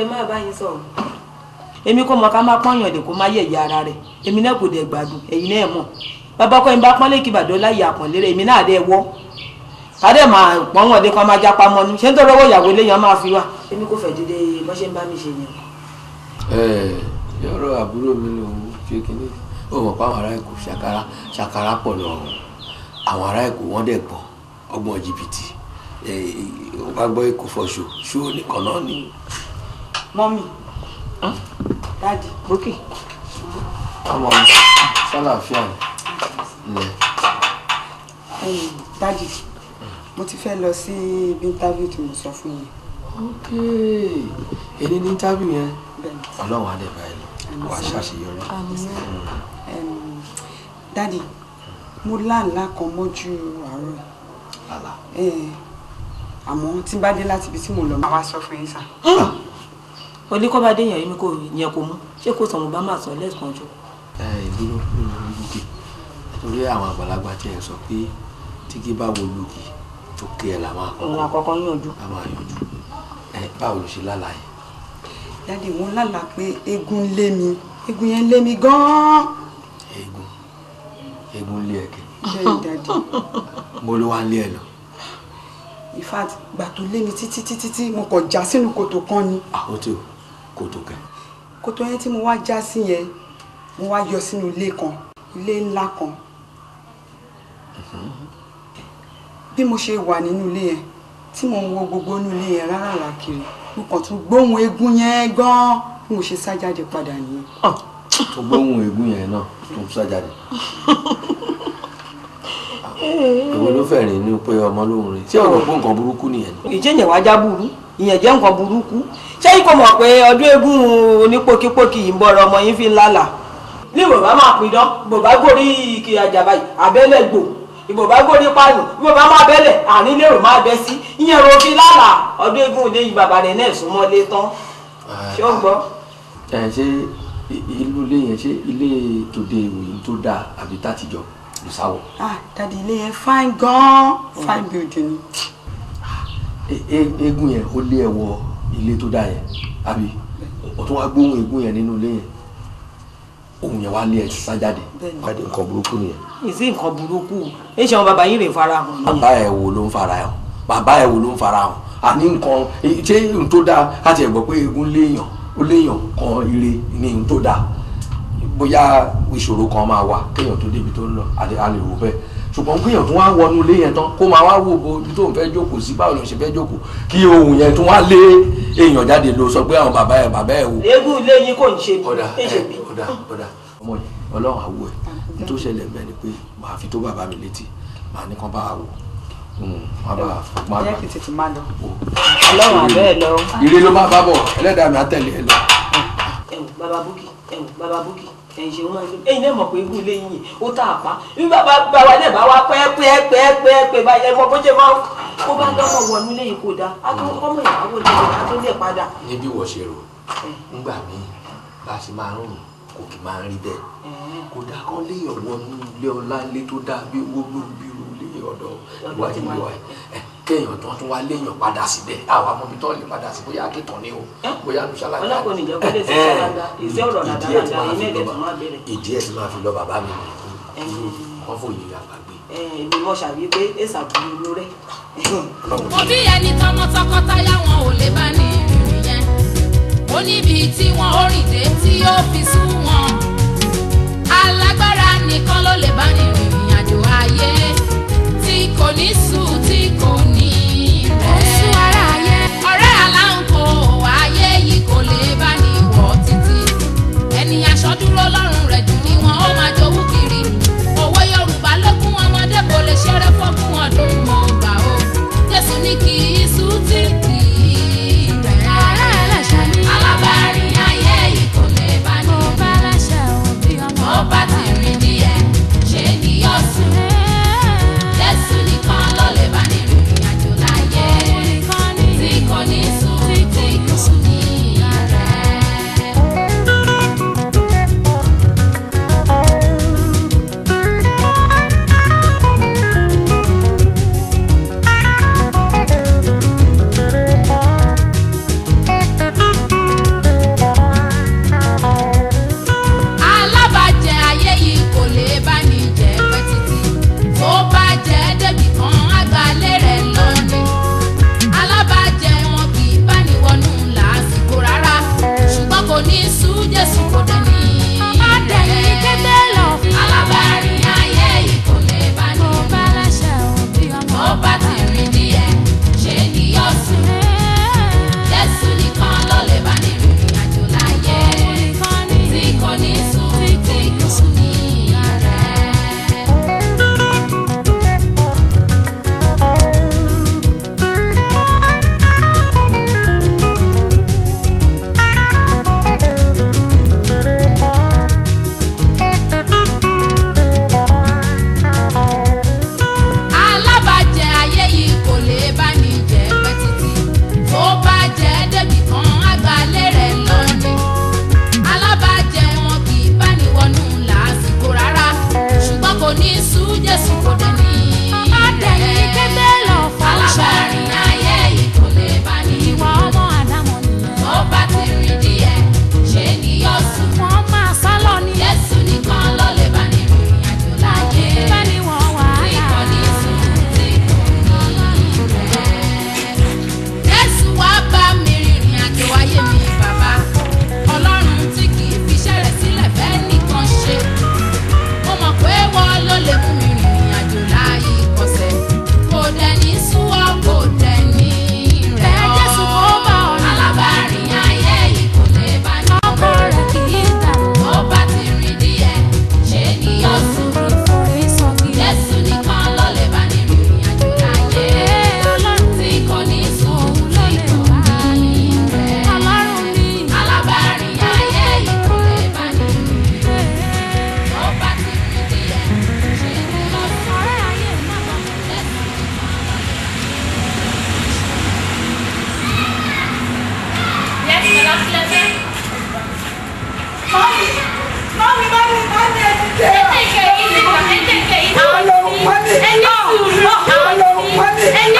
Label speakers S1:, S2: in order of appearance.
S1: rẹ máa bá yín sọ̀rọ̀. Èmi kò mọ̀ ká má pọ́nyàn dé kó má yẹ̀yẹ́ ara rẹ̀. Èmi náà kò dẹ̀ gbádùn, ẹ̀yin náà mọ̀. Bàbá kọ́ ìbá pọ́nlé kí bàdó láyé àpọ̀nlé rẹ̀, èmi náà dẹ̀ wọ́. Kádẹ́ máa pọ́n wọn dé kó má jápa mọ́ ni. Ṣé ń tọrọ owó ìyàwó léèyàn máa fi wá? Èmi kò fẹ́ dìde bó ṣe ń bá mi ṣe yẹn.
S2: Yọ̀rọ̀ àbúrò mi lòun ṣe kínní. Ó mọ̀ pé àwọn ará Èkó ṣàkárá pọ̀ lọ́rùn. Àwọn ará Èkó wọ́n dẹ̀ gbọ́n ọgbọ́n jìbìtì. Ó bá gbọ́ Èkó fọṣọ ṣó nìkan náà ni.
S1: Mọ́mì. Daddy.
S2: Bókè. Ọmọ sálàáfíà ni.
S3: Daddy, mo ti fẹ́ lọ sí ibi interview tí mo sọ fún yín.
S2: Ok, èyí ní interview yẹn. Ọlọ́run á dẹ̀ báyìí lọ, wàá ṣàṣeyọrí.
S3: Daddy, mo láàlá kan mọ́jú àárọ̀.
S2: Àlá.
S3: Àmọ́ tí n bá dé láti ibi tí mo lọ máa wá sọ fún yín sà.
S1: Olé kọ́ bá dé yàn èmi kò yẹn kò mú. Ṣé kò sọ̀rọ̀ bá máa sọ lẹ́ẹ̀kan jù?
S2: Ìdúró lókè. Nítorí àwọn àgbàlagbà tí ẹ sọ pé tí kí bá wo lókè tó kí ẹ là máa kọ́kọ́.
S1: Òun àkọ́kọ́ yànjú.
S2: A máa yànjú. Báwo ló ṣe lálàá yẹn?
S3: Daddy, mo lálàá pé eégún lé mi. Eégún yẹn lé mi gan-an.
S2: Eégún lé ẹ̀kẹ́.
S3: Bẹ́ẹ̀ Daddy.
S2: Mo ló wá lé ẹ lọ.
S3: In fact, gbà tó lé mi títí mo kàn já sínú kòtò kan ni.
S2: Ó tí o kòtò kẹ.
S3: Kòtò yẹn tí mo wá já sí yẹn, mo wá yọ sínú ilé kan, ilé ńlá kan. Bí mo ṣe wà nínú ilé yẹn, tí mo ń wo gbogbo inú ilé yẹn rárá kiri, mo kàn tún gbóhùn eégún yẹn gan-an bí mo ṣe sá jáde padà nìyẹn.
S2: Tó gbóhùn eégún yẹn náà tó ń sá jáde. Èwo ló fẹ́ rìn ní pé ọmọ lóhùn rìn? Ṣé ọ̀rọ̀ pé nǹkan burúkú nìyẹn?
S1: Ìjẹ́yẹ̀ wá já burú, ìyẹn jẹ́ nǹkan burúkú. Ṣé yín kò mọ̀ pé ọdún eégún onípókípókí yìí ń bọ̀rọ̀ ọmọ yín fi ń lálà? Ní bàbá máa pidán, bàbá gorí ìkì àjàbá yìí, abẹ́lẹ̀ gbò. Ìbòbá gorí pààyàn, ìbòbá máa bẹ́lẹ̀, àní lérò máa bẹ́ sí. Ìyẹn ro fi lálà ọdún eégún ilé yìí bàbá rẹ̀ náà súnmọ́ lé tán. Ṣé ó gbọ́?
S2: Ṣé ìlú ilé yẹn ṣé ilé tòde ìròyìn tó dáa àbí tàtijọ́ lùsáwọ̀?
S3: Daddy, ilé yẹn fine gan-an, fine building ni.
S2: Eégún yẹn ó lé ẹ wọ ilé tó dáa yẹn àbí o tún wá gbóhùn eégún yẹn nínú ilé yẹn ohun yẹn wá lé ẹ sá jáde wá dé nǹkan burúkú nìyẹn.
S1: Ìsí nǹkan burúkú ẹ ṣe àwọn bàbá yín rè fara hàn.
S2: Bàbá ẹ wo ló ń fara hàn? Bàbá ẹ wo ló ń fara hàn? Àní nǹkan ṣé ohun tó dáa láti ẹ̀ gbọ́ pé eégún léèyàn ó léèyàn kan ire ní ohun tó dáa bóyá ìṣòro kan máa wà kéèyàn tó débi tó ń lọ a lè rò bẹ́ẹ̀ ṣùgbọ́n kéèyàn tó wá wọnú ilé yẹn tán kó máa wá wò bó ibi tó ń fẹ́ jókòó sí báwo ló ń ṣe fẹ́ jókòó kí ohun yẹn tó wá lé èèyàn jáde lọ sọ pé àwọn bàbá ẹ wò.
S1: eégún ilé yín kò ń ṣe bí.
S2: ọ̀dà ọmọ yìí ọlọ́run àwọ̀ ẹ̀ ní tó ṣẹlẹ̀ bẹ́ẹ̀ ni pé màá fi tó bàbá mi létí màá ní kán bá wò
S3: jẹ́ kí tètè máa lọ.
S1: Ọlọ́run àbẹ́ ẹ̀ lọ.
S2: ire ló máa bá bọ̀ ẹlẹ́dàá mi á tẹ̀lé ẹ lọ.
S1: Bàbá Búkì ẹ̀yìn ṣe wọ́n ẹ̀yìn náà mọ̀ pé eégún ilé yìí ó tà á pa bí bàbá wa náà bá wá pẹ́ẹ́pẹ́ẹ́pẹ́ báyìí ẹ mọ bó ṣe máa kó bá dánwò wọnú ilé yìí kó dáa ọmọ ìyàwó lè tó lè padà.
S2: Níbi wọ́n ṣe rò ńgbà míì bá a ṣe máa ń rìn kò kì í máa ń rí bẹ́ẹ̀ kò dáa kán léèyàn wọnú ilé ọlá ilé tó dáa bí gbogbo bírú ilé ọ̀dọ̀ ìwádìí ìwà kéèyàn tó tún wá léèyàn padà síbẹ̀ àwọn amóbi tó lè padà sí bóyá akétàn ni o bóyá nu ṣáláńgá
S1: ọlọ́kùnrin ìjọba lè ṣe ṣáláńgá ìṣe ọ̀rọ̀ dáadáa ilé ẹ̀dẹ̀ tó máa bẹ̀rẹ̀.
S2: ìdí ẹ̀ tí máa fi lọ bàbá mi wọ́n fòye àgbàgbé.
S1: èmi mọ̀ ṣàbí pé èsà burú inú rẹ̀.
S4: mo bí ẹni tọmọ tọkọtaya wọn ò lè bá ní ìrìn yẹn ó níbi tí wọn ó rìn dé tí ó fi sú wọn alágbára nìkan ló lè bá ní ìrìn àjò ayé tí kò ní sùn tí kò ní rẹ̀ ọ̀rẹ́ aláǹkó ayé yìí kò lè bá ní wọ̀ títí ẹni aṣọ dúró lọ́rùn rẹ̀ jù ni wọn ó máa jowú kiri òwe Yorùbá lógún ọmọdé kò lè ṣeré fọ́gún ọdún mọ́ gbà ó Jésù ní kì í sùn títí rẹ̀ alábàárín ayé yìí kò lè Ẹni